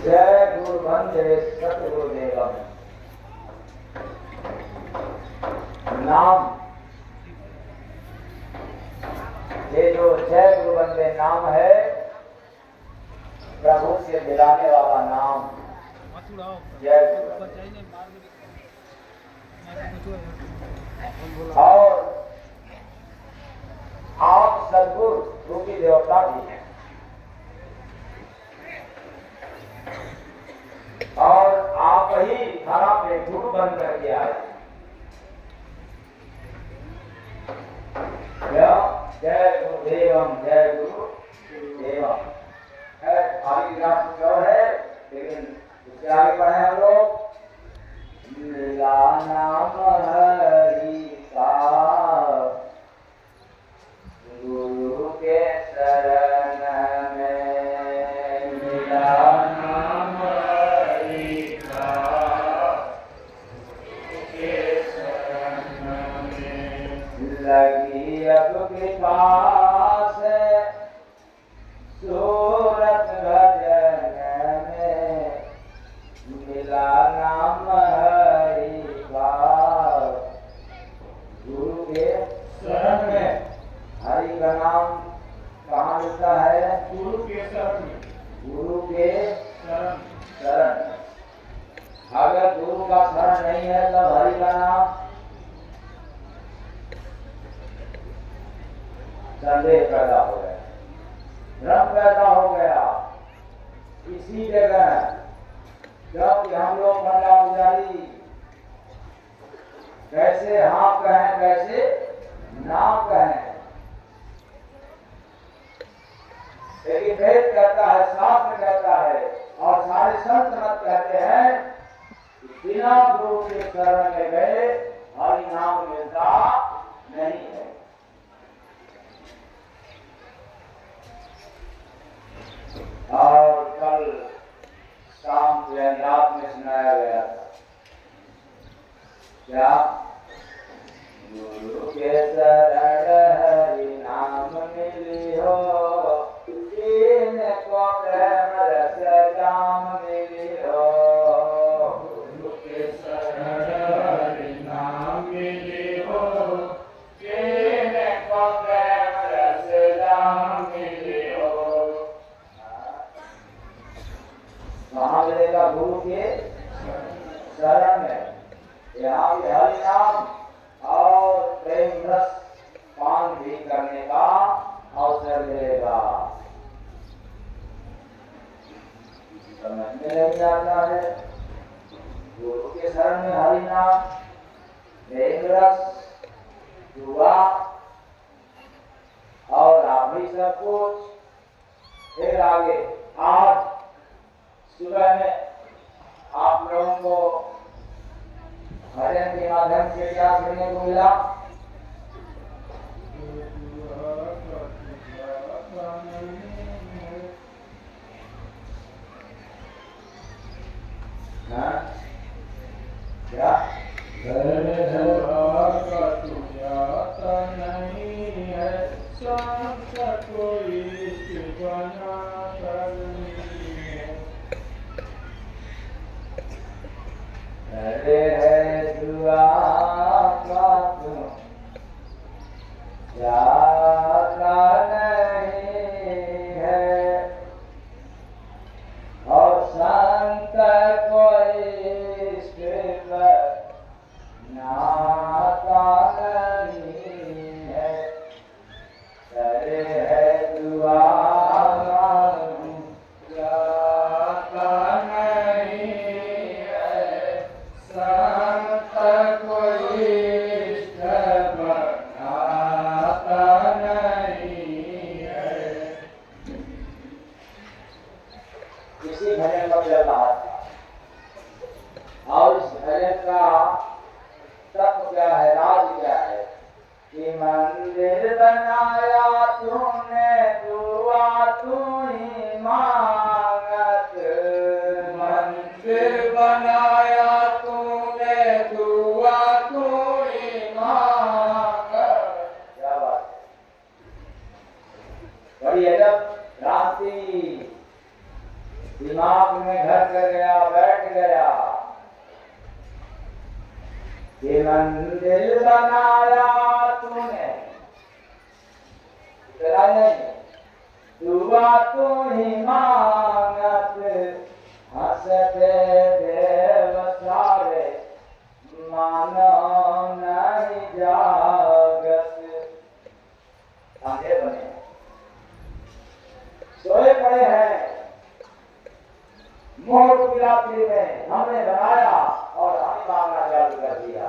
जय गुरु वंदे सतगुरुदेवम। नाम, ये जो जय गुरु वंदे नाम है, प्रभु से दिलाने वाला नाम जय गुरु। और आप सदगुरु रूपी देवता भी हैं और आप ही धरा पे गुरु बन करके आए। जय गुरुदेवम, जय गुरुदेवम। आगे ग्राम क्यों है, लेकिन उससे आगे बढ़े हम लोग। मिला नाम हरि का गुरु के शरण में, मिला नाम हरि का गुरु के शरण में। लगी अब कृपा से सूरत भजन में, मिला नाम हरि का गुरु के शरण में। हरि का नाम कहाँ मिलता है? गुरु के शरण में, गुरु के शरण। अगर गुरु का शरण नहीं है तब हरि का नाम संदेह पैदा हो गया, भ्रम पैदा हो गया। इसी जगह जब हम लोग बंदा पुजारी कैसे हाँ कहें कैसे ना कहें, लेकिन वेद कहता है, शास्त्र कहता है और सारे संत मत कहते हैं कि बिना गुरु के शरण में गए हरि नाम मिलता नहीं है। और कल शाम को रात में सुनाया गया था क्या? गुरु के शरण हरि नाम मिली हो, को प्रेम रस जाम मिली हो। गुरु के शरण हरि नाम मिली हो, को प्रेम रस जाम मिली हो। कहाँ मिलेगा? गुरु के शरण में। यहाँ भी हरि नाम और प्रेम रस पान भी करने का अवसर मिलेगा। समझ में नहीं आता है? गुरु के शरण में हरि नाम, प्रेम रस, दुआ और आप ही सब कुछ। फिर आगे आज सुबह में आप लोगों को भजन के माध्यम से क्या सुनने को मिला? क्या? नहीं है सब कोई बना है दुआ का तुम जाता नहीं है और संत कोई नाता नहीं है। करे है दुआ और इस भजन का तत्व क्या है, राज क्या है? कि मंदिर बनाया तूने, दुआ तू ही मांगत। मंदिर बनाया तूने, दुआ तू ही मांगत। क्या बात है, बड़ी अजब रात्रि दिमाग में घर कर गया, बैठ गया कि मंदिर बनाया तूने, तेरा नहीं दुआ तू ही मांगत, हंसते देव सारे मानो नहीं जागत। आंखें बने सोए पड़े हैं मोह की रात्रि में, हमने बनाया और हम मांगना चालू कर दिया।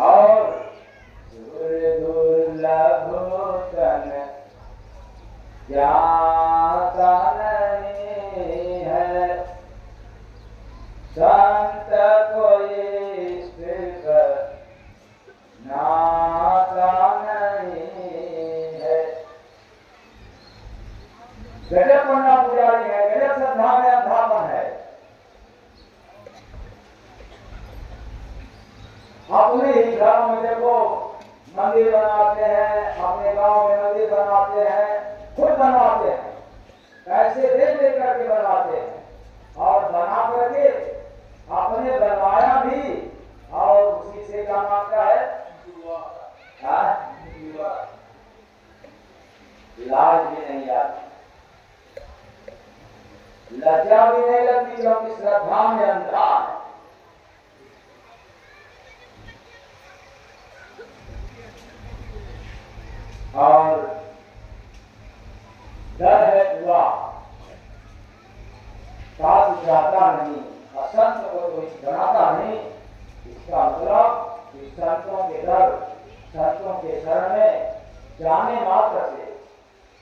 और दुर्लभ तन जाता नहीं है, संत कोई स्थिर नाता नहीं है। गजब पन्ना पुजारी है, गजब श्रद्धा में अंधापन है। अपने ही घरों में देखो मंदिर बनाते हैं, अपने गांव में मंदिर बनाते हैं, खुद बनवाते हैं, पैसे दे दे करके बनवाते हैं और बना करके अपने बनवाया भी और उसी से काम आता है लाज भी नहीं आती, लज्जा भी नहीं लगती, क्योंकि श्रद्धा में अंधा है। और डर है हुआ साथ जाता नहीं, असंत को कोई बनाता नहीं। इसका मतलब संतों के डर, संतों के शरण में जाने मात्र से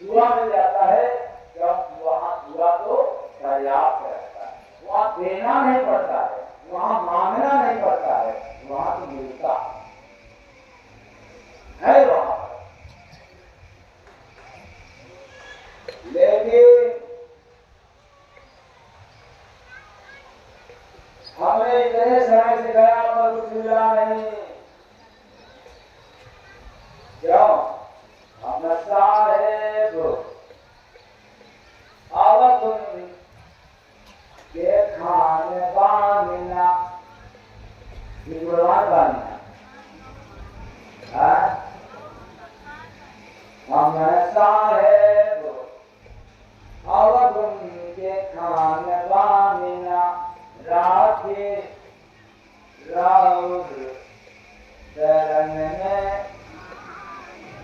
दुआ मिल जाता है, क्योंकि वहां दुआ तो पर्याप्त रहता है, वहां देना नहीं पड़ता है, वहां मांगना नहीं पड़ता है, वहां तो मिलता है वहां। लेकिन हमने इतने समय से गया पर कुछ मिला नहीं, क्यों? हम साहेब अब तुम के खान बानिना, गुणवान बानिना, हम साहेब अब तुम के खान बानिना, राखे राउर शरण में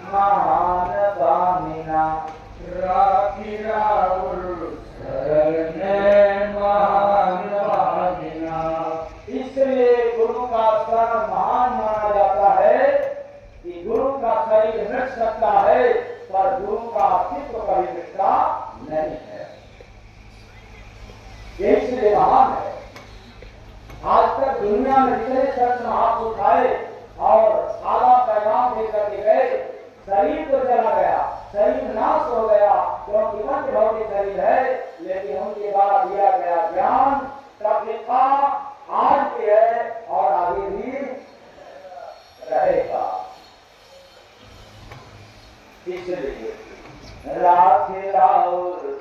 महान बामिना, राखी राउर शरण में महान बामिना। इसलिए गुरु का शरण महान माना जाता है कि गुरु का शरीर मिट सकता है पर गुरु का अस्तित्व कभी मिटता नहीं है, इसलिए महान है। आज तक दुनिया में जितने संत महापुरुष आए और आला पैगाम देकर के गए, शरीर तो चला गया, शरीर नाश हो गया, क्योंकि पंच भौतिक शरीर है, लेकिन उनके द्वारा दिया गया ज्ञान तब था, आज भी है और आगे भी रहेगा। इसलिए राखे राउर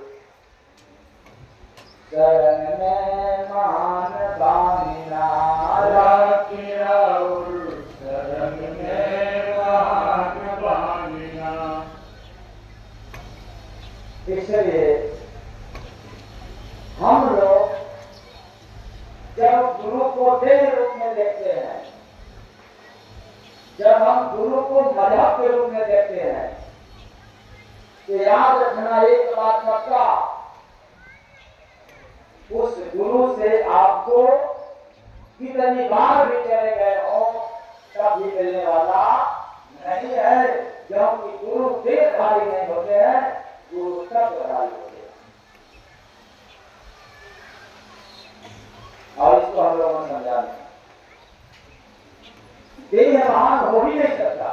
शरण में मान बानिना, राखे राउर शरण में मान बानिना। इसलिए हम लोग जब गुरु को देह रूप में देखते हैं, जब हम गुरु को मजहब के रूप में देखते हैं, तो याद रखना एक बात पक्का, उस गुरु से आपको कितनी बार भी चले गए हो तब भी मिलने वाला नहीं है, क्योंकि गुरु देहधारी नहीं होते हैं, गुरु तत्वधारी होते हैं। और इसको हम लोगों को समझाना, देह महान हो ही नहीं सकता,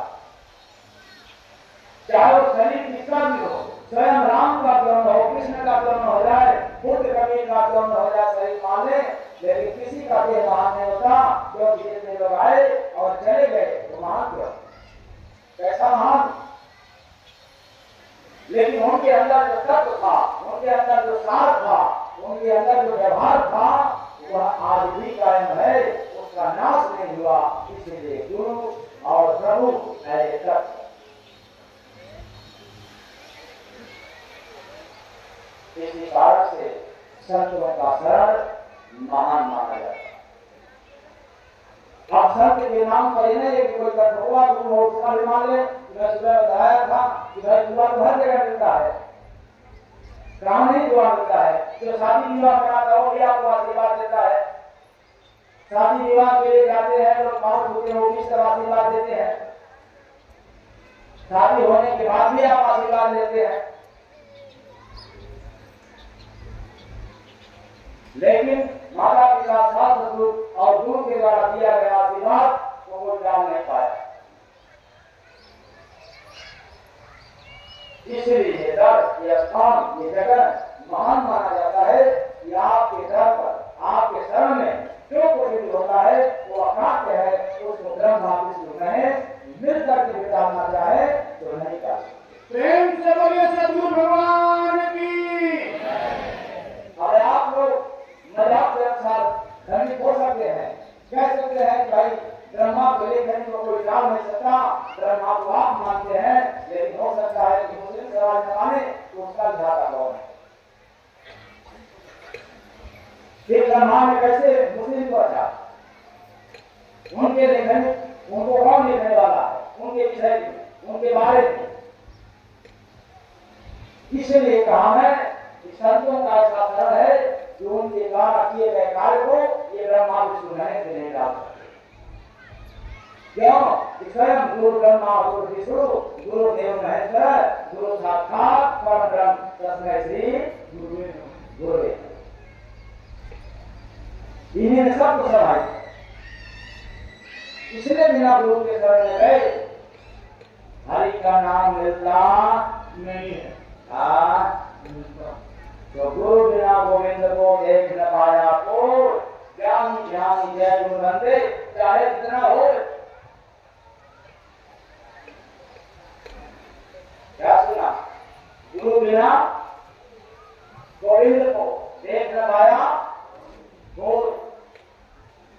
चाहे वो शरीर किसका भी हो, स्वयं राम का क्यों न हो, कृष्ण का क्यों न हो जाए, बुद्ध कबीर का क्यों न हो जाए, शरीर मान ले, लेकिन किसी का देह महान नहीं होता, क्योंकि जितने लोग आए और चले गए वो महान क्यों? कैसा महान? लेकिन उनके अंदर जो तत्व था, उनके अंदर जो सार था, उनके अंदर जो व्यवहार था, वह आज भी कायम है, उसका नाश नहीं हुआ। इसलिए गुरु और प्रभु है तत्व। इसी कारण से संतों का शरण महान माना जाता है। अब संत के नाम पर नहीं है कि कोई तत्व हुआ गुरु हो उसका भी मान ले। मैं सुबह बताया था कि भाई दुआ तो हर जगह मिलता है, कहाँ नहीं दुआ मिलता है। जो शादी विवाह कराता हो भी आपको आशीर्वाद देता है। शादी विवाह के लिए जाते हैं लोग, पाँव छूते हैं, किस तरह आशीर्वाद देते हैं। शादी होने के बाद भी आप आशीर्वाद लेते हैं, लेकिन माता पिता सास ससुर और गुरु के द्वारा दिया गया आशीर्वाद को वो जान नहीं पाया। इसलिए ये दर, ये स्थान, ये जगह महान माना जाता है कि आपके दर पर, आपके शरण में जो कुछ होता है वो अकाट्य है। उसको ब्रह्मा विष्णु कहे, मिलकर के बिताना चाहे तो नहीं कर सकते। प्रेम से बोलिए सद्गुरु भगवान की। अरे आप लोग मजाक के अनुसार धनी हो सकते हैं, कह सकते हैं कि भाई ब्रह्मा को लेकर तो कोई डाल नहीं सकता, ब्रह्मा को आप मानते हैं, लेकिन हो सकता है कि मुस्लिम समाज में माने तो उसका ज्यादा कौन है। फिर ब्रह्मा में कैसे मुस्लिम को अच्छा, उनके लेखन, उनको कौन लिखने वाला है, उनके विषय में, उनके बारे में। इसलिए कहा है कि संतों का ऐसा शरण है जो उनके द्वारा किए गए कार्य को ये ब्रह्मा विष्णु नहीं डाल सकते। क्यों? स्वयं गुरु ब्रह्मा गुरु विष्णु गुरु देव महेश्वर गुरु साक्षात परब्रह्म तस्मै श्री गुरुवे। इन्हीं ने सब कुछ समाई। इसलिए बिना गुरु के शरण में गए हरि का नाम मिलता नहीं है। तो गुरु बिना गोविंद को देख न पाया को, ज्ञानी ज्ञानी जय गुरु बंदे चाहे जितना हो। क्या सुना? गुरु बिना गोविंद को देख न पाया हो,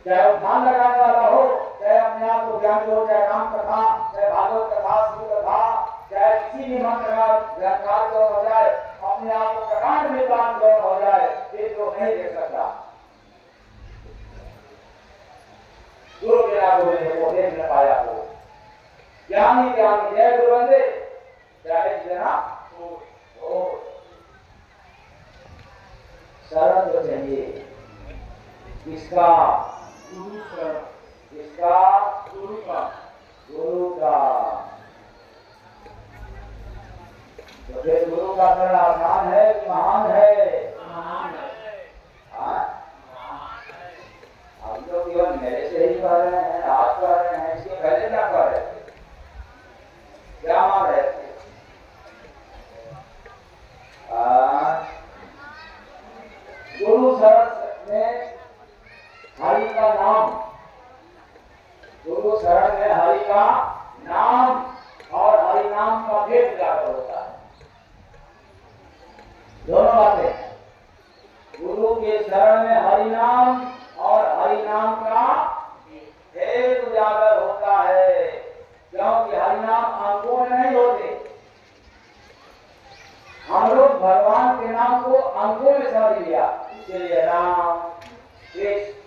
चाहे वो ध्यान लगाने वाला हो, चाहे अपने आप को ज्ञानी हो, चाहे राम कथा, चाहे भागवत कथा, शिव कथा, चाहे किसी भी मंत्र का व्याख्यान कौन हो जाए, अपने आप को प्रकांड में बांध कौन हो जाए, ये जो नहीं देख सकता। गुरु बिना गोविंद को देख न पाया हो, ज्ञानी ज्ञानी जय गुरु बंदे चाहे जितना हो। शरण तो चाहिए किसका? गुरु शरण। किसका? गुरु का। गुरु का। तो फिर गुरु का शरण आसान है कि महान है? महान है। हम लोग केवल मेरे से ही कह रहे हैं, आज कह रहे हैं, इसके पहले क्या कह रहे थे, क्या मान रहे थे? गुरु शरण में हरि का नाम, गुरु शरण में हरि का नाम और हरि नाम का भेद जाकर होता है। दोनों बातें, गुरु के शरण में हरि नाम और हरि नाम का भेद उजागर होता है। क्योंकि हरि नाम अंकों में नहीं होते। हम लोग भगवान के नाम को अंकों में समझ लिया, इसलिए राम कृष्ण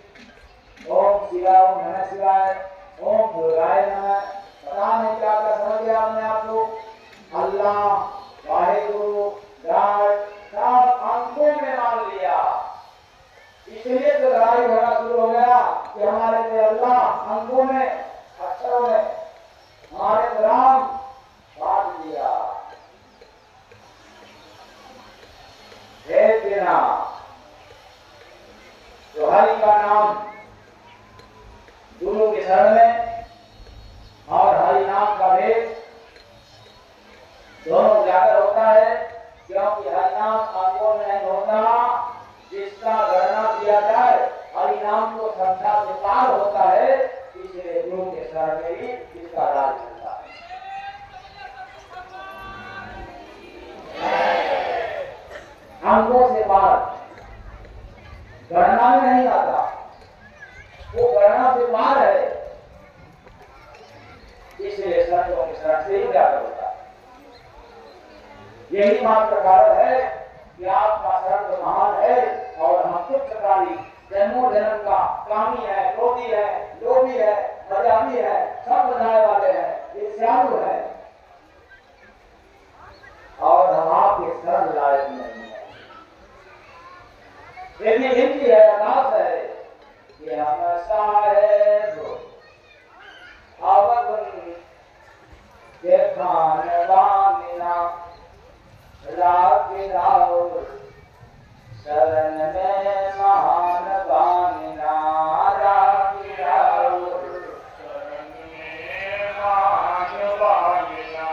ओम शिवाय ओम नमः शिवाय ओम दुर्गाय नमः, पता नहीं क्या क्या समझ लिया हमने आप लोग। अल्लाह वाहेगुरु गॉड सब अंकों में मान लिया। इसलिए तो लड़ाई झगड़ा शुरू हो गया कि हमारे पे अल्लाह अंकों में अक्षरों में, हमारे पे राम बांट दिया। भेद बिना तो हरि का नाम गुरु के शरण में और हरि नाम का भेद दोनों उजागर होता है। क्योंकि हरि नाम अंगों में नहीं होता, जिसका गणना किया जाए हरि नाम को श्रद्धा से पार होता है। इसलिए गुरु के शरण में ही इसका राज चलता है। अंगों से पार, गणना में नहीं आता, वो गणना से पार है। इसलिए संतों की शरण से ही जाकर होता है। यही मात्र कारण है कि आपका शरण तो महान है और हम तुच्छकारी जन्मों जन्म का कामी है, क्रोधी है, लोभी है, मजावी है, सब बनाने वाले हैं, ईर्ष्यालु है और हम आपके शरण लायक नहीं है। लेकिन इनकी है अरदास है कि हम साहेब अवगुण के खान बामिना राग राउर शरण में महान बामिना राग राउर शरण में महान बामिना।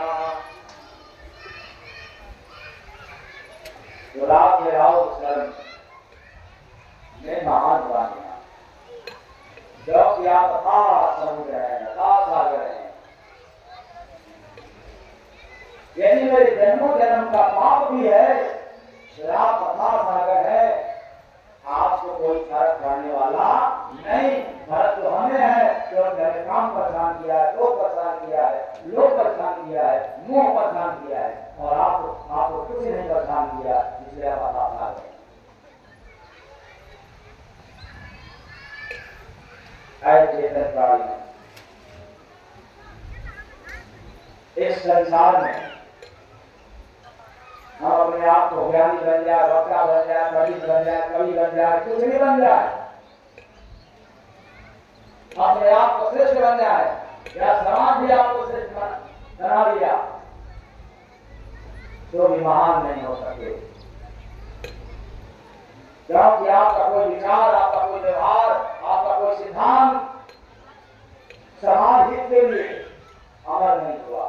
राग राउर शरण में महान बामिना, जब कि आप समुद्र है, सागर है। यदि मेरे जन्मों जन्म का पाप भी है, शराब तथा सागर है, आपको कोई फर्क पड़ने वाला नहीं। फर्क तो हमें है, तो मेरे काम परेशान किया है, लोग परेशान किया है, लोग परेशान किया है, मुंह परेशान किया है, और आपको कुछ नहीं परेशान किया, इसलिए आप बता गए। इस संसार में हम अपने आप को ज्ञानी बन जाए, वक्ता बन जाए, पंडित बन जाए, कवि बन जाए, कुछ नहीं बन जाए, अपने आप को श्रेष्ठ बन जाए या समाज भी आपको श्रेष्ठ बना दिया, तो भी महान नहीं हो सके। क्योंकि आपका कोई विचार, आपका कोई व्यवहार, आपका कोई सिद्धांत समाज हित के लिए अमर नहीं हुआ,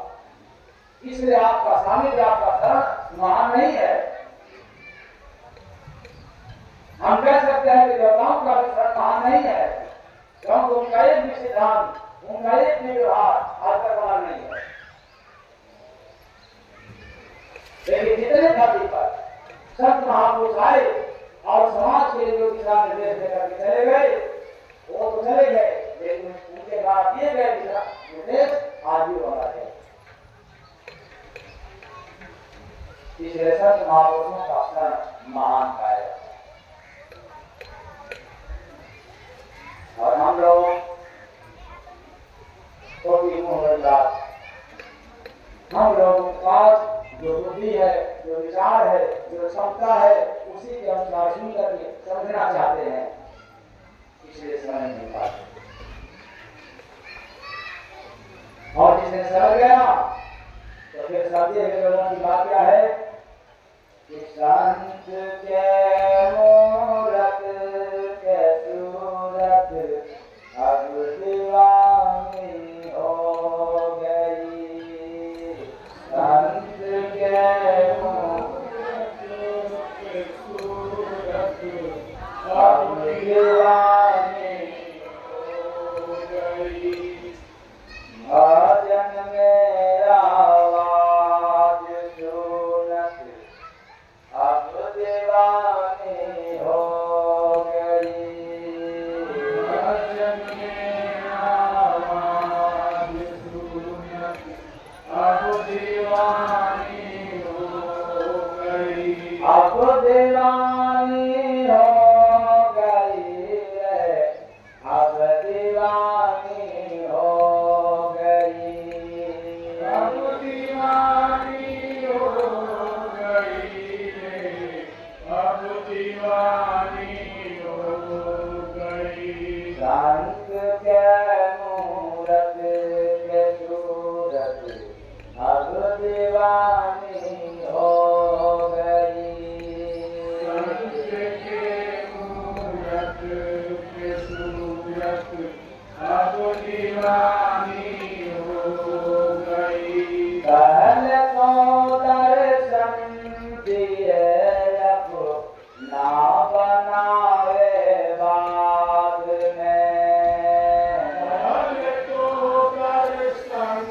इसलिए आपका सानिध्य, आपका शरण महान नहीं है। हम कह सकते हैं कि देवताओं का भी शरण महान नहीं है, क्योंकि उनका एक भी सिद्धांत, उनका एक भी व्यवहार आज तक महान नहीं है। लेकिन जितने धरती पर संत महापुरुष आए और समाज के लिए जो दिशा निर्देश देकर के चले गए, वो तो चले गए, लेकिन उनके बाद दिए गए दिशा निर्देश आज भी बना है। इसलिए संत महापुरुषों का शरण महान है। और हम लोग तो हम लोगों के पास जो बुद्धि है, जो विचार है, जो क्षमता है, उसी के अनुसार सुन करके समझना चाहते हैं, इसलिए समझ नहीं पाते। और जिसने समझ गया तो फिर सत्य के लोगों की बात क्या है कि संत के मूरत के सूरत अब दीवानी हो गई। संत के मूरत के सूरत अब दीवानी हो गई। भजन में आवाज सुनत अब दीवानी हो गई। भजन में आवाज सुनत अब दीवानी हो गई। अब दीवानी हो गई रे, अब दीवानी हो गई। अब दीवानी हो गई रे, अब दीवानी हो गई। संत के मूरत के सूरत अब दीवानी हो गई। संत के मूरत के सूरत अब दीवानी हो गई। पहले तो दर्शन दिए अपना बनावे बाद में। पहले तो दर्शन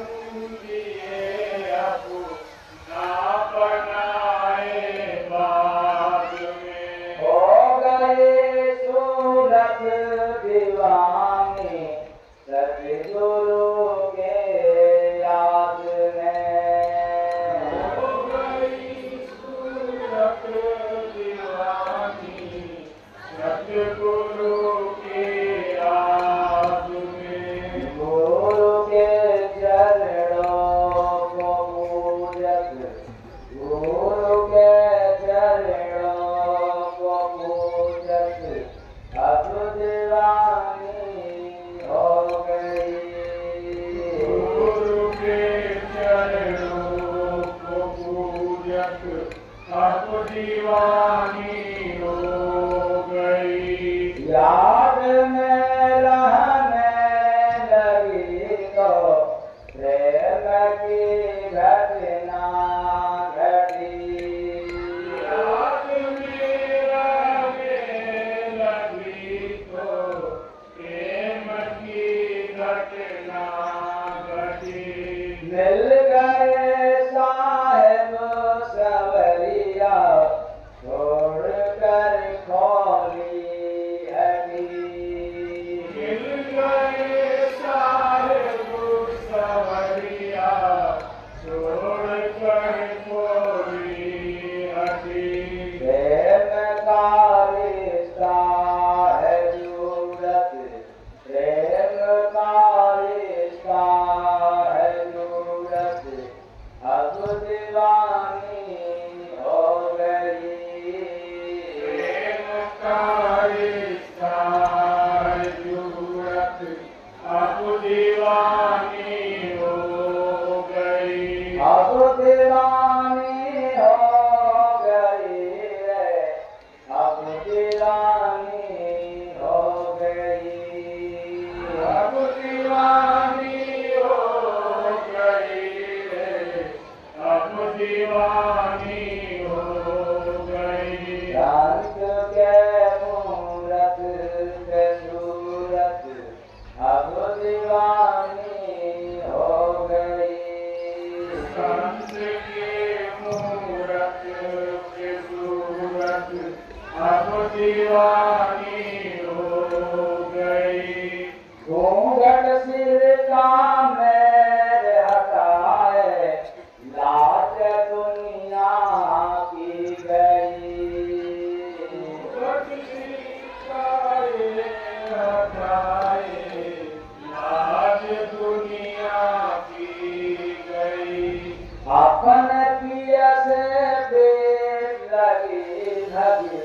दिए अपना बनाए बाद अब दीवानी हो गई। याद में रहने लगी तो प्रेम की घटना घटी। याद में रहने लगी तो प्रेम की घटना घटी। मिल गए साहेब सवरिया छोड़ कर खोली हटी। मिल गए साहेब सवरिया छोड़ कर खोली हटी। प्रेम का रिश्ता है जरूरत, प्रेम का रिश्ता है जरूरत, अब दीवानी हो गई। प्रेम का रिश्ता है जरूरत, अब दीवानी हो गई। अब दीवानी हो गई रे, अब दीवानी हो गई। अब दीवानी हो गई रे, अब दीवानी हो गई। रंग के मूरत के सूरत अब दीवानी हो गई। संत के मूरत के सूरत अब दीवानी हो गई। घूंघट सिर का मेरे हटाए, लाज दुनिया की गई। लाज दुनिया की गई। अपन पिया से बेट लगी धगी,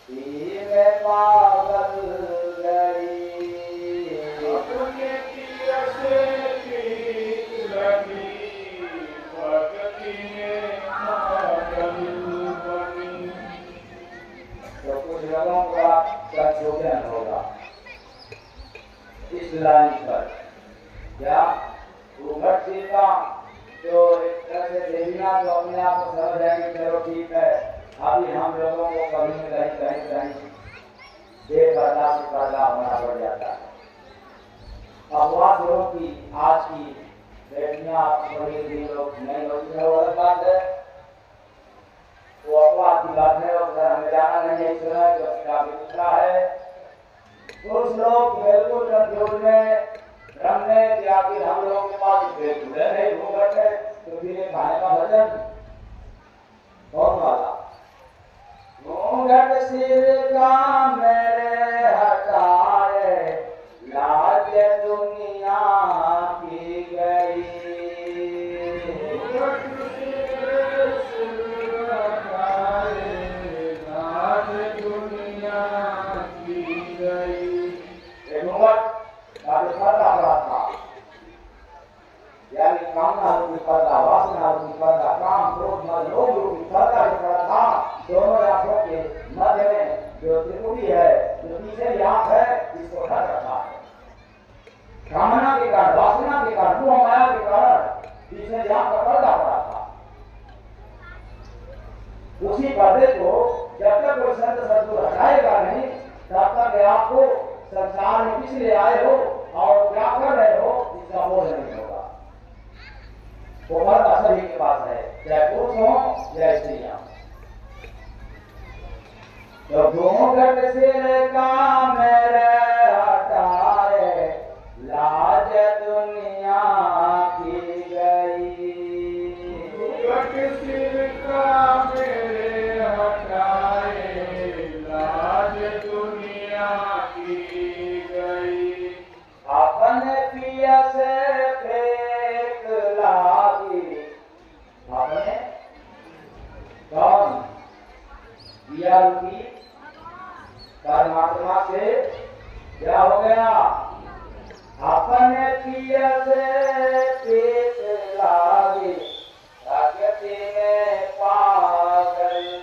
पी में पागल गई। अपने पिया से प्रीत लगी, भक्ति में पागल बनी। तो कुछ लोगों का संशोधन होगा इस लाइन पर। क्या घूंघट सिर का जो एक तरह से देवियाँ जो अपने आप को समझ जाएंगे चलो ठीक है, अभी हम लोगों को कभी न कहीं बेपर्दा से पर्दा होना पड़ जाता है। अपवाद लोग की आज की बेटियाँ बड़ी भी लोग नहीं होती है, वो अलग बात है, वो अपवाद की बात है। और हमें जाना नहीं है इसमें जो काफी दूसरा है। कुछ लोग बिल्कुल कंफ्यूज में रमने कि आखिर हम लोगों के पास बेचूले नहीं घूंघट है तो फिर ये खाने का भजन कौन वाला। घूंघट सिर का मेरे हटाए, लाज दुनिया की गई। लाज दुनिया की गई। ये घूंघट का जो पर्दा पड़ा था, यानी कामना रूपी पर्दा, वासना रूपी पर्दा, काम क्रोध मद लोभ रूपी पर्दा जो पड़ा था, दोनों आंखों के मध्य में जो त्रिपुटी है, जो तीसरी आंख है, इसको ढक रखा है। कामना के कारण, वासना के कारण, मोह माया के कारण तीसरी आंख का पर्दा पड़ा था। उसी पर्दे को जब तक कोई संत सद्गुरु हटाएगा नहीं, तब तक आपको संसार में किस लिए आए हो और क्या कर रहे हो इसका बोध नहीं होगा। वो पर्दा सभी के पास है, चाहे पुरुष हो या स्त्रियां। तो घूंघट सिर का मेरे हटाए, लाज दुनिया की गई। घूंघट सिर का मेरे हटाए, लाज दुनिया की गई। अपने पिया से फेंक लागी, अपने कौन पिया रूपी परमात्मा से क्या हो गया। अपने पिया से फेंक लागी, प्रकृति में पागल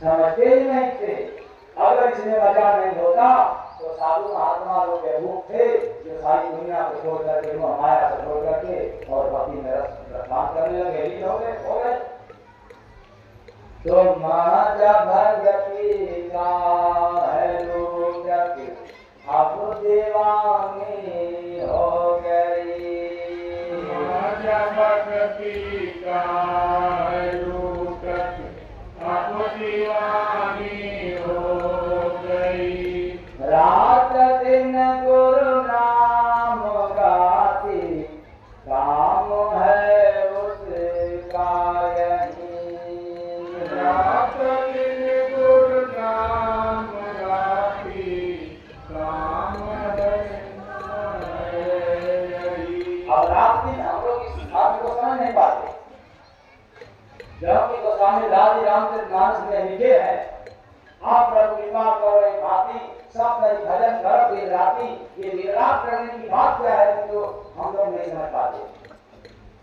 समझते ही नहीं थे। अगर इसमें मजा नहीं होता तो साधु महात्मा लोग बेवकूफ थे जो सारी दुनिया को छोड़ करके, माया को छोड़ करके और भक्ति में रसपान करने लगे, लीन हो गए। तो महाजा भगती का है लोग अब दीवानी हो गई। महाजा भगती का है लोग अब दीवानी हो गई। रात दिन गुरु नाम गाती काम है उसका यही। रात दिन गुरु नाम गाती काम है यही। अब रात दिन हम लोग इस बात को समझ नहीं पाते। जब कि गोस्वामी दादी रामचरितमानस में लिखे हैं, आप प्रभु कृपा करो एक भांति सब मेरी भजन करो दिन राती। ये दिन रात करने की बात क्या है जो हम लोग नहीं समझ पाते।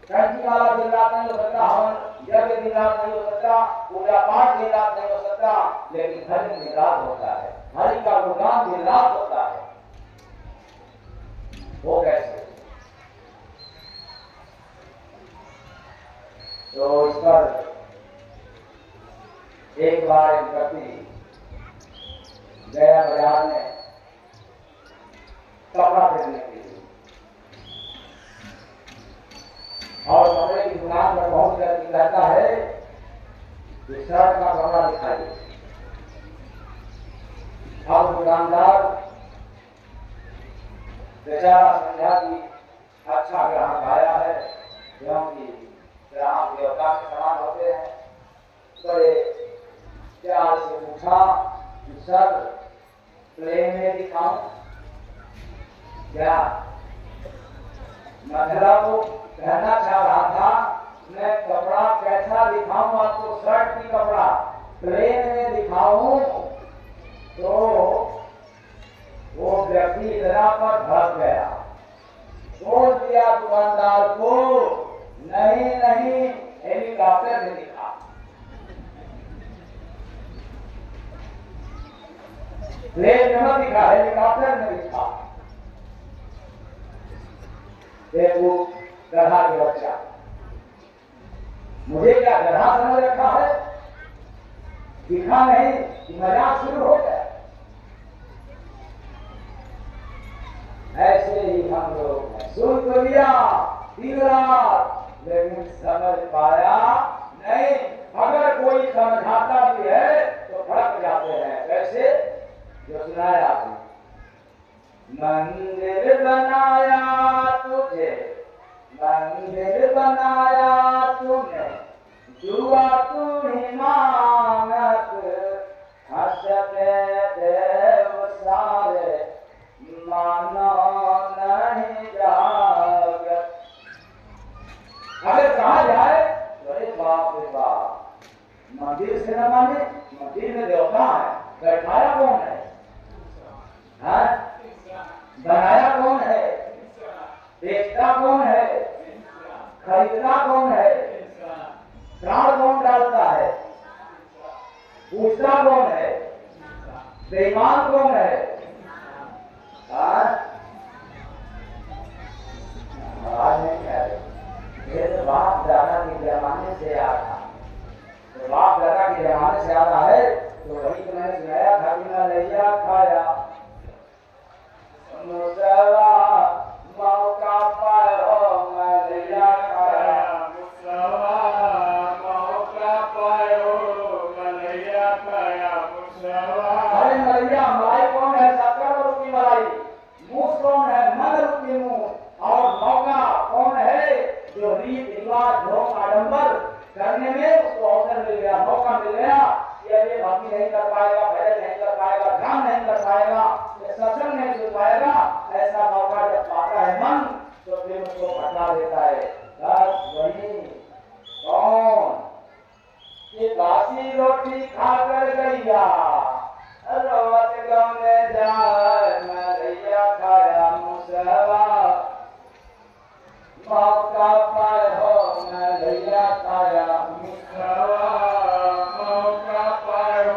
कंठी वाला दिन रात नहीं हो सकता, हवन यज्ञ दिन रात नहीं हो सकता, पूजा पाठ दिन रात नहीं हो सकता, लेकिन भजन दिन रात होता है, हरि का गुणगान दिन रात होता है। वो कैसे? तो इस पर एक बार एक व्यक्ति गया बाजार में कपड़ा खरीदने के लिए, और कपड़े की दुकान पर पहुंच कर कहता है कि शर्ट का कपड़ा दिखाइए। अब दुकानदार बेचारा समझा कि अच्छा ग्राहक आया है, क्योंकि ग्राहक देवता के समान होते हैं। बड़े प्यार से पूछा कि सर प्लेन में दिखाऊं क्या? मधुरा को कहना चाह रहा था मैं कपड़ा कैसा दिखाऊं आपको, शर्ट की कपड़ा प्लेन में दिखाऊं? तो वो व्यक्ति इतना पर भड़क गया, बोल दिया दुकानदार को, नहीं नहीं हेलीकॉप्टर में दिखा। प्लेन में मत दिखा, हेलीकॉप्टर में दिखा। देखो गधा के बच्चा, मुझे क्या गधा समझ रखा है? दिखा नहीं कि मजाक शुरू हो गया। ऐसे ही हम लोग सुन तो लिया दिन रात, लेकिन समझ पाया नहीं। अगर कोई समझाता भी है तो भड़क जाते हैं। कैसे? जो सुनाया आपने, मंदिर बनाया तुझे, मंदिर बनाया तूने, दुआ तू ही मांगत, हंसते देव सारे मानो नहीं जागत। अगर कहा जाए तो अरे बाप रे बाप, मंदिर से न माने, मंदिर में देवता है, बैठाया कौन है? हाँ? बनाया कौन है? बेचता कौन है? खरीदता कौन है? प्राण कौन डालता है? पूछता कौन है? बेईमान कौन है? आज नहीं कह रहे, ये तो बाप दादा के जमाने से आ रहा, तो बाप दादा के जमाने से आ रहा है। तो वही तो मैंने सुनाया था कि मैं लैया खाया मुसवा मौका पायो, मैं लैया खाया मुसवा मौका पायो, मैं लैया खाया मुसवा। अरे मलैया, मलाई कौन है? 70 रुपये मलाई। मूस कौन है? मन रुपये मूस। और मौका कौन है? जो रीत रिवाज ढोंग आडंबर करने में उसको अवसर मिल गया, मौका मिल गया। ये भक्ति नहीं कर पाएगा, भजन नहीं कर पाएगा, ध्यान नहीं कर पाएगा, सत्संग नहीं कर पाएगा। ऐसा मौका जब पाता है मन तो फिर उसको पटा देता है। बस वही कौन कि बासी रोटी खाकर गैया रोवत गाँव में जाए, मैं लैया खाया मुसवा मौका पाए हो, मैं लैया खाया मुसवा मौका पायो,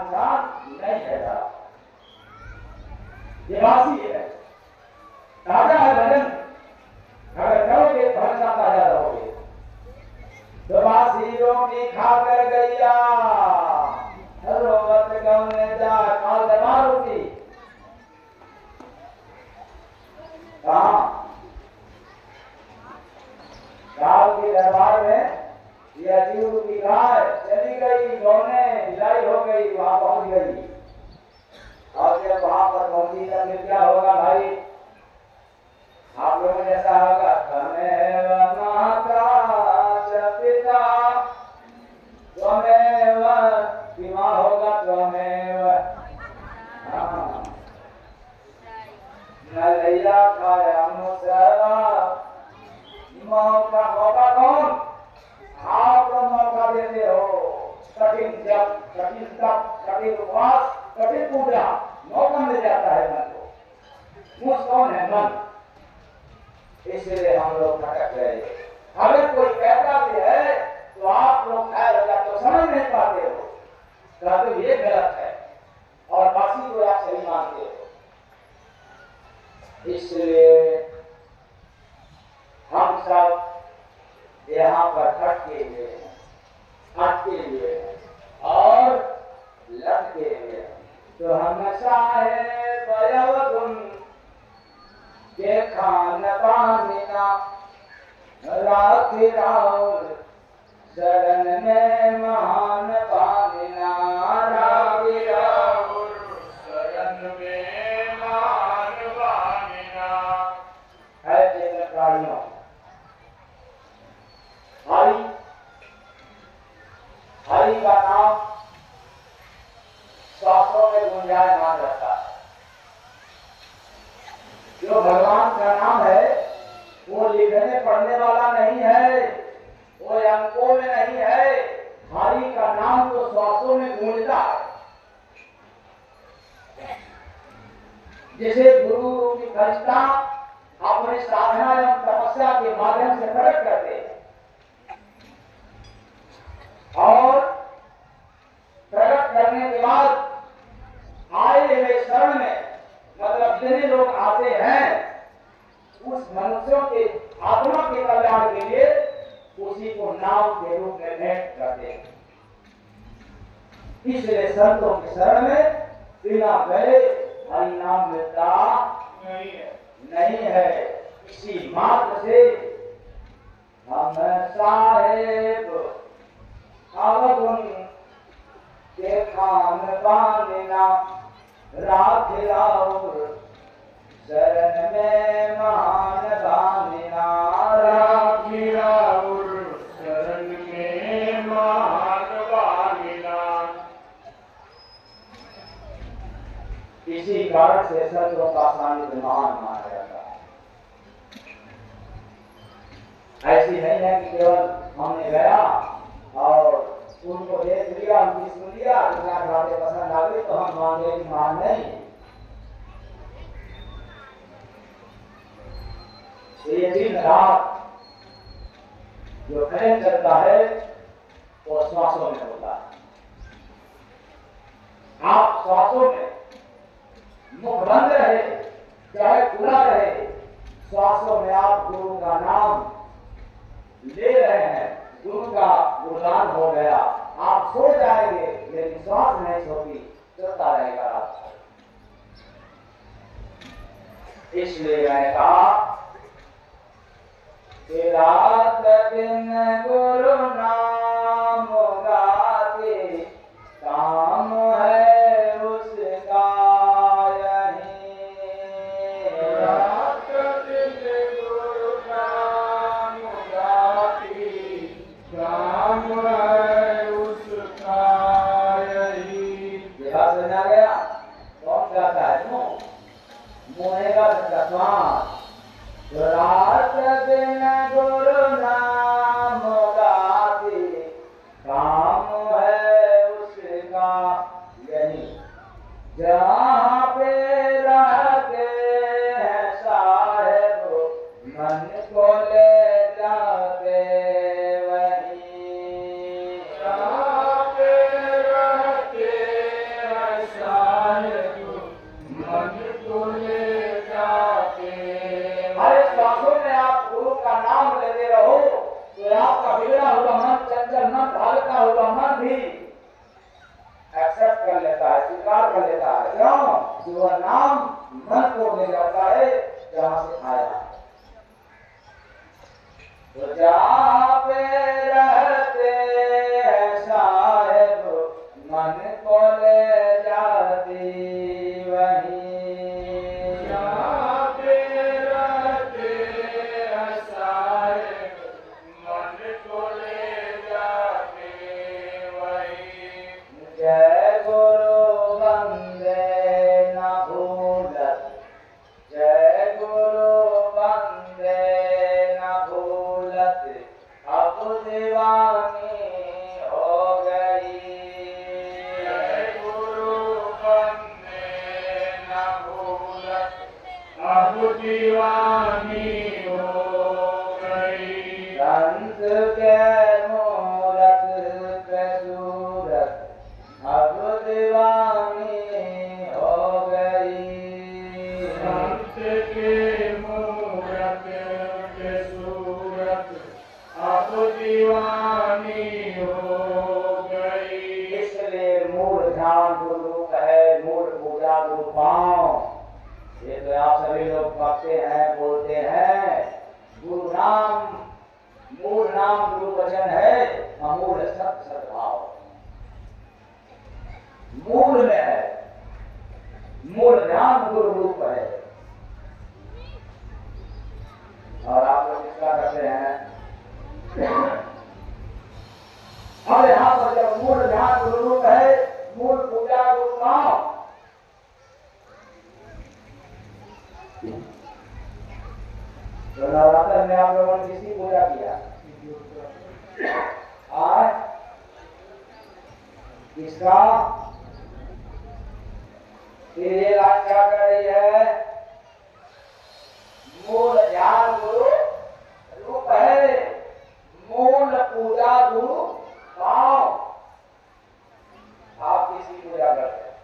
चांद नहीं है जरा, ये बासी है, ताजा है भजन, अगर करोगे तो हमेशा ताजा रहोगे। तो बासी रोटी खाकर गैया रोवत गौने जा, काल दरबार होती कहाँ, काल के दरबार में ये अजीब की गाय चली गई, गौने ढिलाई हो गई, वहां पहुंच गई। और जब वहां पर पहुंची तब फिर क्या होगा भाई, आप लोगों ने ऐसा होगा, त्वमेव माता च पिता त्वमेव, बीमा होगा त्वमेव, नलैया खाया मुसरा, मौका मौका कौन, आप लोग मौका देते हो, कठिन जप, कठिन तप, कठिन उपवास, कठिन पूजा, मौका मिल जाता है मन को। मुझ कौन है मन, इसलिए हम लोग भटक गए। अगर कोई कहता भी है तो आप लोग खैर तो समझ नहीं पाते हो, कहते हो ये गलत है और बाकी को आप सही मानते हो। इसलिए हम सब यहाँ पर भटके हुए हैं, अटके हुए हैं और लटके हुए हैं। तो हम साहेब अवगुण के खान पानिना राखी राउर शरण में महान पानिना, राखी राउर शरण में मान बानिना। है चित्रकारियों हरि, हरि का नाम शास्त्रों में गुंजायमान रहता है। जो भगवान का नाम है वो लिखने पढ़ने वाला नहीं है, वो अंकों में नहीं है, हरि का नाम तो श्वासों में गूंजता है। जिसे गुरु रूपी फरिश्ता अपने साधना एवं तपस्या के माध्यम से प्रकट करते हैं और प्रकट करने के बाद आए हुए शरण में, मतलब जितने लोग आते हैं उस मनुष्यों के आत्मा के कल्याण के लिए उसी को नाम के रूप में भेंट करते हैं। इसलिए संतों के शरण में बिना गए हरि नाम मिलता नहीं है। इसी मात्र से हम साहेब अवगुण के खान पानिना राखी राउर शरण में महान बानिना, राखी राउर शरण में मान बानिना। इसी कारण से संतों का सानिध्य महान माना जाता है। ऐसी नहीं है कि केवल हमने गया और उनको देख लिया, उनकी सुन लिया, दुनिया की बातें पसंद आ गई तो हम मांगे कि मान नहीं। ये दिन रात जो भजन चलता है वो श्वासों में होता है। आप श्वासों में मुख बंद रहे चाहे खुला रहे, श्वासों में आप गुरु का नाम ले रहे हैं, गुरु का गुणगान हो गया, आप सो जाएंगे लेकिन श्वास नहीं छोटी, चलता रहेगा रास्ता। इसलिए मैंने कहा कि रात दिन गुरु नाम गाते काम है उसका यही, रात दिन गुरु नाम गाती काम है उसका यही। ये बात समझ आ गया? कौन गाता है? मोहे का श्वास। रात दिन गुरु नाम गाती कर लेता है, स्वीकार कर लेता है। क्यों? कि वह नाम मन को ले जाता है जहां से आया। तो जहाँ पे रहते हैं साहेब मन को ले जाती वहीं। जहाँ पे रहते हैं साहेब मन को ले जाते वहीं। जय गुरु वंदे न भूलत, जय गुरु वंदे न भूलत, अब दीवानी हो गई। जय गुरु वंदे न भूलत, अब दीवानी हो गई। संत के मूरत पे सूरत अब दीवानी हो गई। संत के मूरत के सूरत अब दीवानी हो गई। इसलिए मूल ध्यान गुरु है, मूल पूजा गुरु पाँव। ये तो आप सभी लोग पढ़ते हैं, बोलते हैं। गुरु नाम, मूल नाम गुरु वचन है, अमूल सत सद्भाव मूल में है। मूल ध्यान गुरु रूप है। और आप लोग किसका करते हैं? और यहाँ पर जब मूल ध्यान गुरु रूप है, मूल पूजा गुरु पाँव। तो नवरात्र में आप लोगों ने किसकी पूजा किया? आज किसका? ये रात क्या कर रही है? मूल ध्यान गुरु रूप है, मूल पूजा गुरु पाँव। आप किसकी पूजा करते हैं?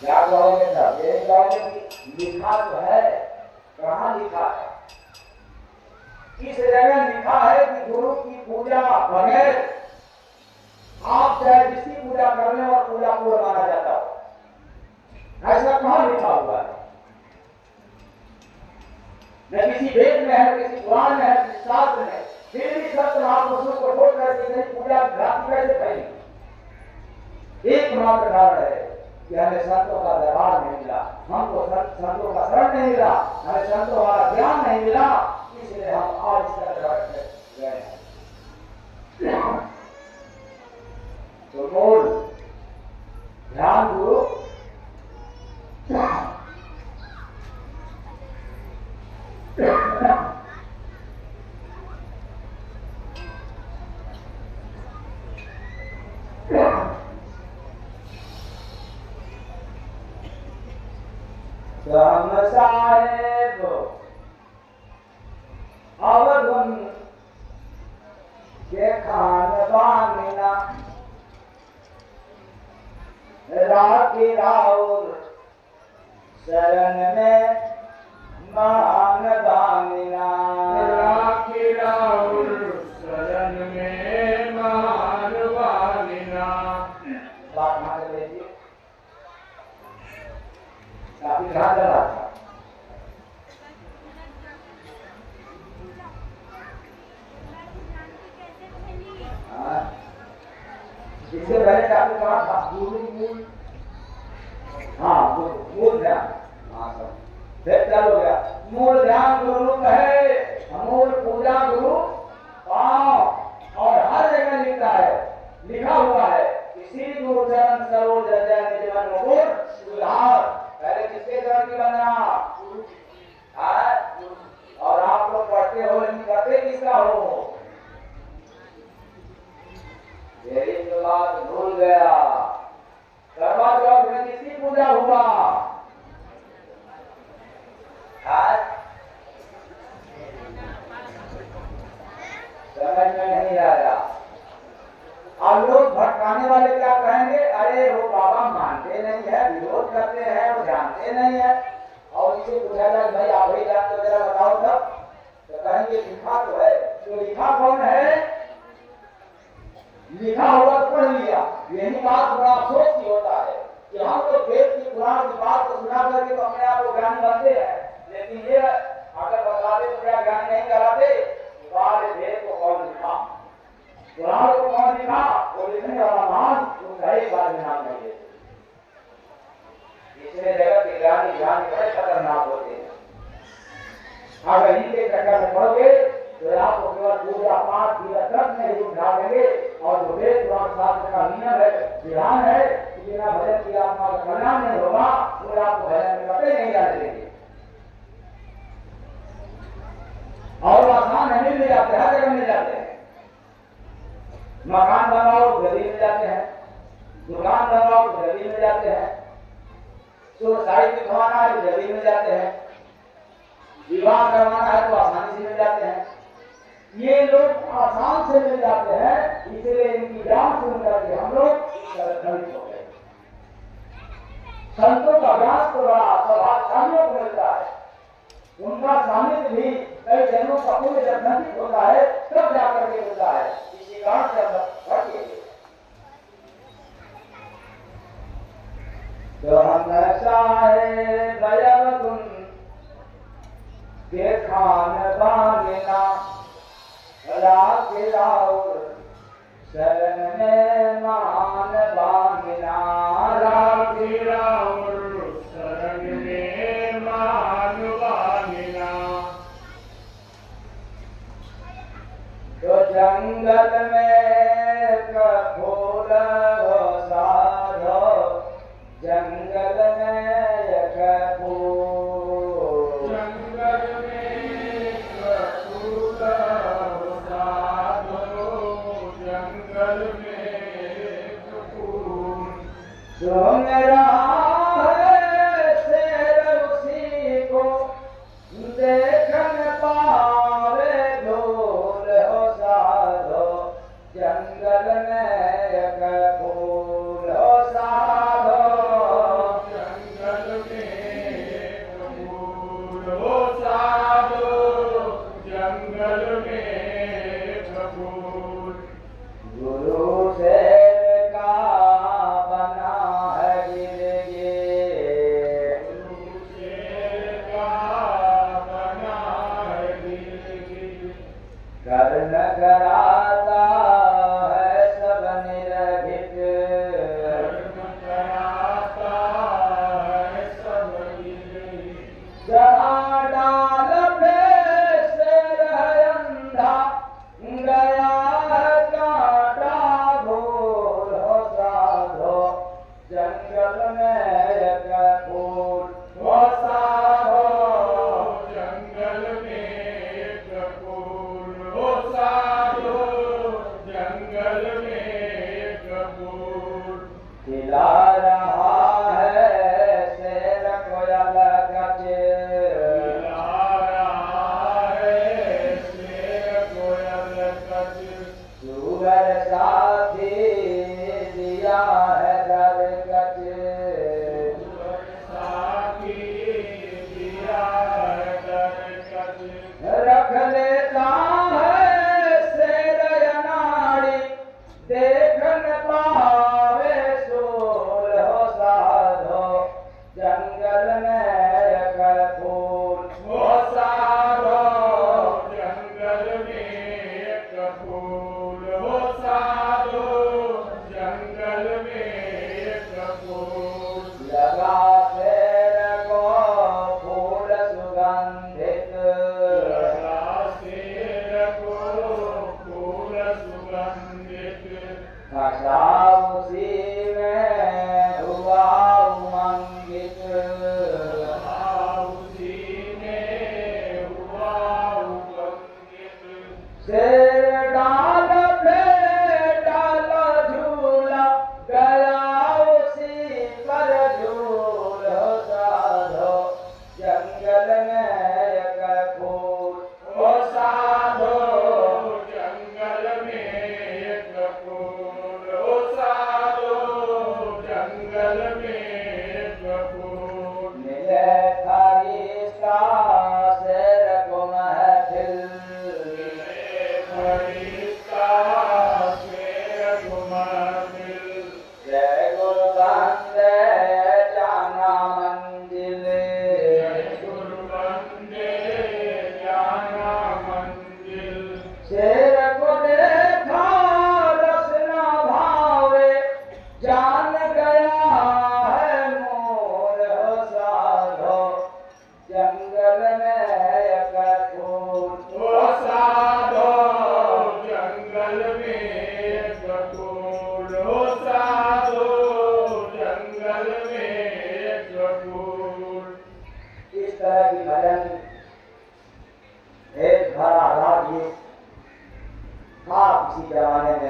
क्या कहोगे साहब? ये कहोगे कि लिखा तो है, कहाँ लिखा है? किस जगह लिखा है कि गुरु की पूजा बगैर आप चाहे जिसकी पूजा कर लें और पूजा पूर्ण माना जाता हो? ऐसा कहाँ लिखा हुआ है? न किसी वेद में है, किसी पुराण में है, किसी शास्त्र में। फिर भी सत्य महापुरुषों को छोड़ करके नहीं पूजा भ्रांति कैसे करेंगे? एकमात्र कारण है कि हमें संतों का दरबार नहीं मिला, हमको संतों का शरण नहीं मिला, हमें संतों वाला ज्ञान नहीं मिला, इसलिए हम आज इस तरह गए हैं। तो मूल ध्यान गुरु राम साहेब अवधुन के खान बानिना राखी राउर शरण में मान बानिना। राखी राउर शरण में मान बानिना। बात मान लीजिए, काफी ध्यान लगा था। इससे पहले आपने कहा था गुरु मूल, हाँ मूल ध्यान, हाँ सब फिर क्या हो गया? मूल ध्यान गुरु रूप है, मूल पूजा गुरु पाँव। और हर जगह लिखा है, लिखा हुआ है कि श्री गुरु चरण सरोज रज निज मन मुकुर सुधार। पहले किसके चरण की वंदना? और आप लोग पढ़ते हो लेकिन करते किसका हो? यही तो बात भूल गया। करवा चौथ में किसकी पूजा हुआ? समझ में नहीं आया। अब लोग भटकाने वाले क्या कहेंगे? अरे वो बाबा मानते नहीं है, विरोध करते हैं, वो जानते नहीं है। और इसे पूछा जाए भाई आप ही जानते हो, जरा बताओ तब, तो कहेंगे लिखा तो है। तो लिखा कौन है? लिखा हुआ तो पढ़ लिया। यही बात बड़ा अफसोस की होता है कि हम तो वेद की पुराण की बात को सुना करके तो अपने आप को ज्ञानी बनते हैं, लेकिन ये अगर बताते तो क्या ज्ञानी नहीं कराते? वेद को कौन लिखा, पुराण को कौन लिखा, वो लिखने वाला महान उसका एक बार भी नाम नहीं लेते। इसलिए जगत के ज्ञानी बड़े खतरनाक होते हैं। अगर इनके चक्कर में पड़ोगे तो आपको केवल पूजा पाठ की रसरत में ही उठा देंगे, और जो वेद पुराण शास्त्र का नियम है, विधान है कि बिना भजन की आत्मा का कल्याण नहीं होगा, वो आपको भजन में कभी नहीं जाने देंगे। और आसान है, मिल जाते हैं, हर जगह मिल जाते हैं। मकान बनाओ गली में जाते हैं, दुकान बनाओ गली में जाते हैं, सोसाइटी बनवाना है गली में जाते हैं, विवाह करवाना है तो आसानी से मिल जाते हैं। ये लोग आसान से मिल जाते हैं, इसलिए इनकी ज्ञान सुन करके हम लोग संतुष्ट हो गए। संतों का ज्ञान तो बड़ा सौभाग्यशालियों को मिलता है, उनका सानिध्य भी कई जन्मों का पुण्य जब नजीक होता है तब जाकर के मिलता है। इसी कारण से तो हम चाहे दयाल गुण के खान बांगना राउर शरण में मान बांगना, राउर शरण में मान बांगना। तो जंगल में फूल हो साधो, जंगल में एक फूल, जंगल में फूल हो साधो, जंगल में एक फूल। सुन रहा है शेर उसी को देखन पावे धूल हो साधो, जंगल में एक फूल हो साधो, जंगल में एक फूल हो साधो, जंगल में एक फूल। गुरु से का बना है गिरगे, गुरु शेर का बना है गिरगिट, कर्ण कराता है सब निरभित, कर्म कराता है सब गिरगिट। जहाँ डाल पे शेर है अंधा, गया है कांटा भूल हो साधो, जंगल में एक फूल हो साधो, जंगल में एक फूल हो साधो, जंगल में एक फूल। खिला रहा है शेर कोयल कचे, खिला रहा है शेर कोयल कच, सुअर साथी दिया है दर कचे, साथी दिया है दर कच। रख लेता है शेर अनाड़ी, देखन पावे सोल हो साधो, जंगल में एक फूल हो साधो, जंगल में एक फूल हो साधो, जंगल में एक फूल। लगा शेर को फूल सुगंधित, लगा शेर को फूल सुगंधित, खसा उसी में हुआ उमंगित, उसी में हुआ उमंगित। शेर डाल पे डाल झूला, गया उसी पर झूल हो साधो, जंगल में एक फूल हो साधो, जंगल में एक फूल हो साधो,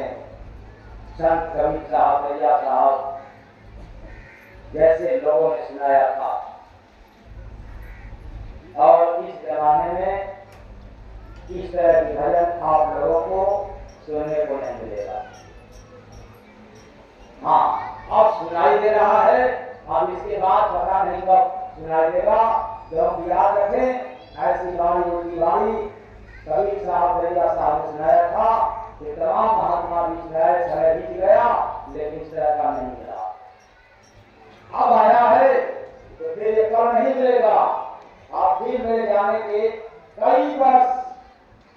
में संत कबीर साहब, भैया साहब जैसे लोगों ने सुनाया था। और इस जमाने में इस तरह की भजन आप लोगों को सुनने को नहीं मिलेगा। हाँ, अब सुनाई दे रहा है, अब इसके बाद पता नहीं कब सुनाई देगा। तो हम याद रखें, ऐसी बाणी उनकी बाणी कबीर साहब, भैया साहब ने सुनाया था कि तमाम महात्मा भी सुनाए, समय बीत गया, लेकिन इस तरह का नहीं मिला। अब आया है तो फिर ये कल नहीं मिलेगा। आप फिर मेरे जाने के कई वर्ष,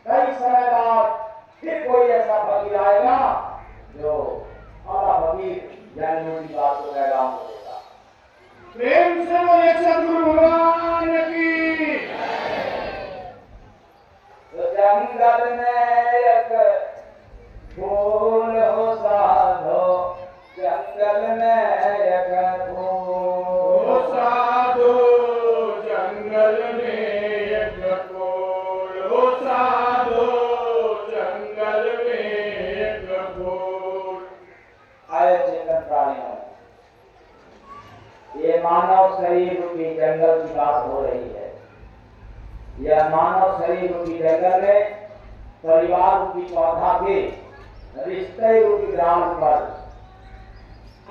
कई समय बाद फिर कोई ऐसा फकीर आएगा जो आला फकीर यानी उनकी बात को पैगाम देगा। प्रेम से बोले सद्गुरु भगवान की। तो जंगल में एक फूल हो साधो, जंगल में एक फूल ओ साधो, जंगल में एक फूल, ओ साधो, जंगल में एक फूल। आए चेतन प्राणियों, ये मानव शरीर रूपी जंगल की बात हो रही है। यह मानव शरीर रूपी जंगल में परिवार रूपी पौधा के रिश्ते रूपी ग्राउंड पर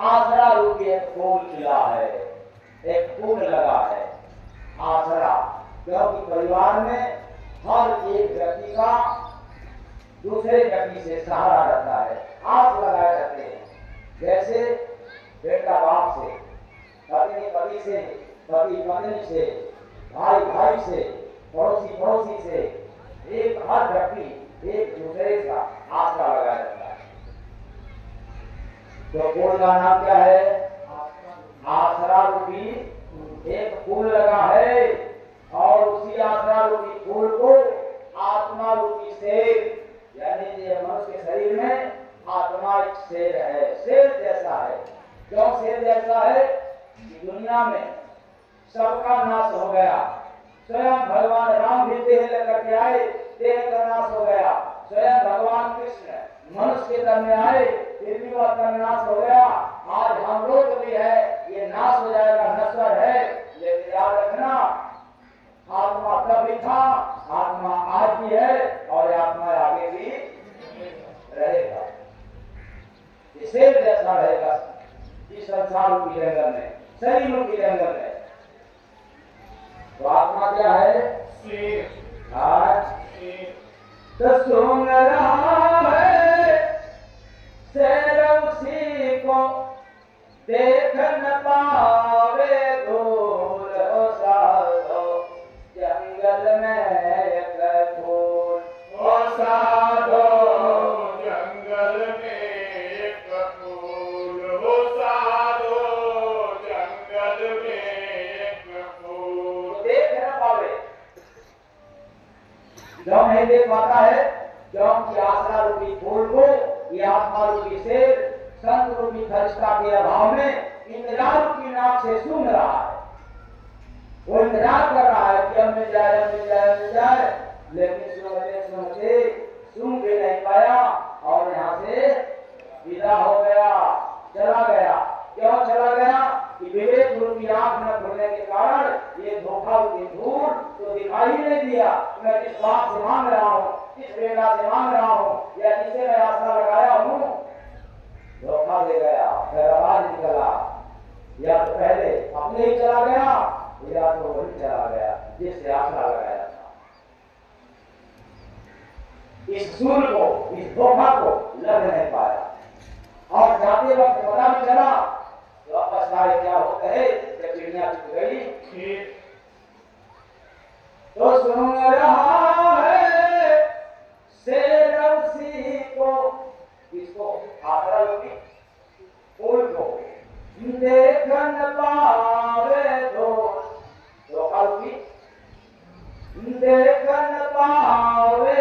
आसरा रूपी एक फूल खिला है, एक फूल लगा है। आसरा, क्योंकि परिवार में हर एक व्यक्ति का दूसरे व्यक्ति से सहारा रहता है, आस लगाए रहते हैं। जैसे बेटा बाप से, पत्नी पति से, पति पत्नी से, भाई भाई से, पड़ोसी पड़ोसी से, एक हर व्यक्ति एक दूसरे का आसरा लगाया रहता है। तो फूल का नाम क्या है? आसरा रूपी एक फूल लगा है, और उसी आसरा रूपी फूल को आत्मा रूपी शेर, यानी ये मनुष्य के शरीर में आत्मा एक शेर है, शेर जैसा है। क्यों शेर जैसा है? कि दुनिया में सबका नाश हो गया। स्वयं भगवान राम भी देह लेकर के आए, देह का नाश हो गया। स्वयं भगवान कृष्ण मनुष्य के तन में आए, फिर भी वह तन नाश हो गया। आज हम लोग भी है, ये नाश हो जाएगा, नश्वर है। लेकिन याद रखना, आत्मा तब भी था, आत्मा आज भी है, और आत्मा आगे भी रहेगा। इसे जैसा रहेगा इस संसार रूपी जंगल में, शरीर रूपी जंगल में। तो आत्मा क्या है? शेर। आज शेर। तो सुन रहा है शेर उसी को देख न पावे, दूर हो साधो, जंगल में एक फूल। ओ साधो, जंगल में एक फूल, ओ साधो, जंगल में एक फूल। तो देख न पावे, जो नहीं देख पाता है, क्योंकि आसरा रूपी फूल को ये आत्मा रूपी शेर संत रूपी फरिश्ता के अभाव में इंतजार रूपी नाक से सुन रहा है। वो इंतजार कर रहा है कि अब मिल जाए, मिल जाए, मिल जाए, लेकिन सुनते सुन भी नहीं पाया, और यहाँ से विदा हो गया, चला गया। क्यों चला गया? कि विवेक रूपी आंख न खुलने के कारण ये धोखा रूपी धूल तो दिखाई ही नहीं दिया। मैं जिस बात से मांग रहा हूँ, जिस प्रेरणा से मांग रहा हूँ, या जिसे मैं आशा लगाया हूँ, धोखा दे गया, फिर आवाज निकला। या तो पहले अपने ही चला गया, या तो वही चला गया जिससे आशा लगाया था। इस सूर्य को, इस धोखा को लग नहीं पाया, और जाते वक्त पता भी चला तो अब पछताए क्या होता है जब चिड़िया चुप गई। तो सुन रहा है शेर उसी को, इसको आसरा रूपी फूल को देख न पावे, धोखा रूपी देख न पावे,